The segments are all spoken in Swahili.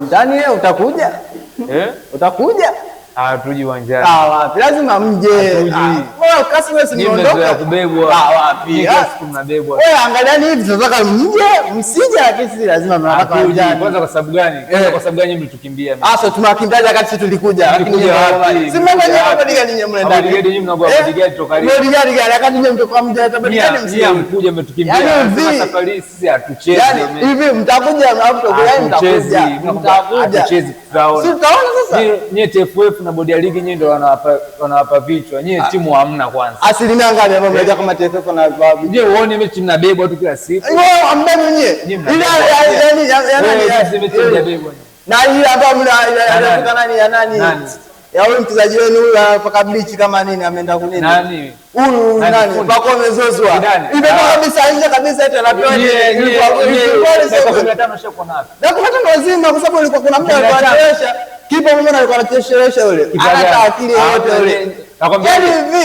Ndani utakuja? Utakuja? Tuji uwanjani. Wapi? Lazima mje. Wewe kasi wewe simuondoka kubebwa. Wapi? Mnabebwa. Wewe angaliani hivi tunataka mje, msije lakini sisi lazima mnataka uwanjani. Kwanza kwa sababu gani? Kwa sababu gani mlitukimbia? Sasa tumewakimbiaje wakati sisi tulikuja? Lakini wapi? Si mnaenda hapa bodyguard nyinyi mnaenda. Bodyguard nyinyi mnagoa bodyguard toka leo. Bodyguard gani? Wakati nyinyi mtoka mje hata bodyguard msije mkuja mmetukimbia. Sasa safari sisi hatuchezi. Yaani hivi mtakuja mnafuta kwa mtakuja. Mtakuja. Hatuchezi tutaona. Si tutaona sasa. Nyie TFF na bodi ya ligi nyinyi ndio wanawapa vichwa. Nyie timu hamna kwanza. Asilimia ngapi ambao mnajua kama TFF na vichwa? Je, uone mechi mnabebwa tu kila siku. Wewe ambaye mwenyewe. Na hii ambao mnaanza nani ya nani? Ya huyu mchezaji wenu huyu mpaka bleach kama nini ameenda kunini? Nani? Huyu nani? Mpaka amezozwa. Imetoka kabisa nje kabisa eti anapewa dakika 15 wazima kwa sababu ilikuwa kuna mtu alikuwa anachezesha. Kipa mmoja alikuwa anachezesha yule. Hata akili yote yule. Nakwambia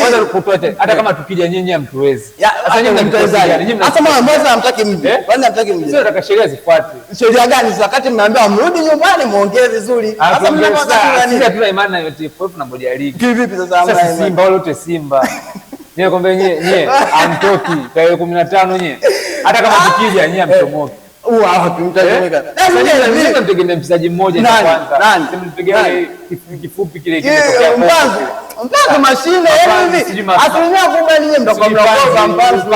kwanza kutote hata kama tukija nyinyi hamtuwezi. Sasa nyinyi mtawezaje? Sasa mbona hamtaki mje? Kwani hamtaki mje? Sio nataka sheria zifuate. Sheria gani sasa wakati mnaambiwa mrudi nyumbani muongee vizuri? Sasa mnapata nini? Sisi hatuna imani na TFF na bodi ya ligi. Kivipi sasa? Sasa Simba wale wote Simba. Nyie kwamba nyie amtoki tarehe 15 nyie. Hata kama tukija nyie amtomoki. Wapi mtazameka? Nani mtegemea mchezaji mmoja kwanza. Nani? Simpigia kifupi kile kilitokea Mpanzu. Mpanzu mashine hivi. Asilimia kubwa ninyi mtakuwa mnaogopa Mpanzu.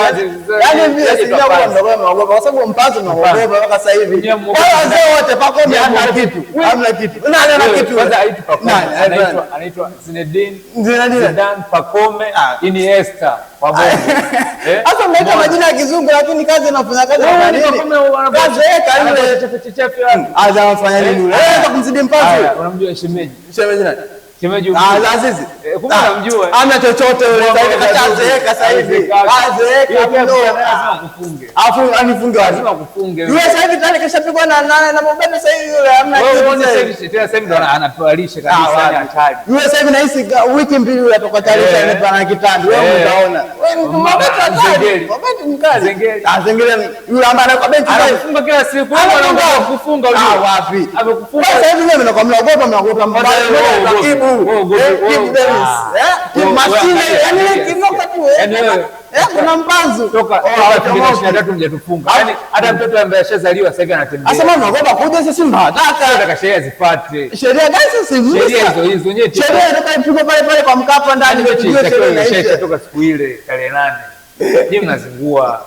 Yaani vile asilimia kubwa mnakuwa mnaogopa kwa sababu Mpanzu mnaogopa mpaka sasa hivi. Wazee wote Pacome hamna kitu. Hamna kitu. Nani ana kitu? Kwanza anaitwa Zinedine Pacome Iniesta wa Bongo. Hata mnaita majina ya kizungu lakini kazi inafanya kazi kwa nini? Kazi yake ile. Anafanya nini yule? Kumzidi Mpanzu. Unamjua shemeji? Shemeji nani? Shemeji Azizi. Kumbe unamjua. Ana chochote yule sasa hivi kachazeeka sasa hivi. Kazeeka mno. Lazima kufunge. Afu anifunge lazima kufunge. Yule sasa hivi tayari kashapigwa na mbebe sasa hivi yule hamna kitu. Wewe uone tena sasa hivi ndo anapewa lishe kabisa ni hatari. Yule sasa hivi nahisi wiki mbili yule atakuwa taarifa amepa na kitambi. Wewe utaona. Wewe mbebe hatari. Mbebe mkali. Zengeli yule ambaye anakuwa benchi anafunga kila siku. Anaanza kufunga yule. Wapi? Amekufunga. Sasa hivi mimi nakuwa mnaogopa mbaya. Mashine yani kinoka tu kuna Mpanzu toka 2023 mjatufunga. Yani hata mtoto ambaye ashazaliwa sasa hivi anatembea. Sasa mama naogopa kuja sisi Simba nataka sheria zifuate. Sheria gani sasa hivi? Sheria hizo wenyewe. Sheria inataka ipigwe pale kwa Mkapa ndani ndio sheria toka siku ile tarehe 8. Ni mnazingua.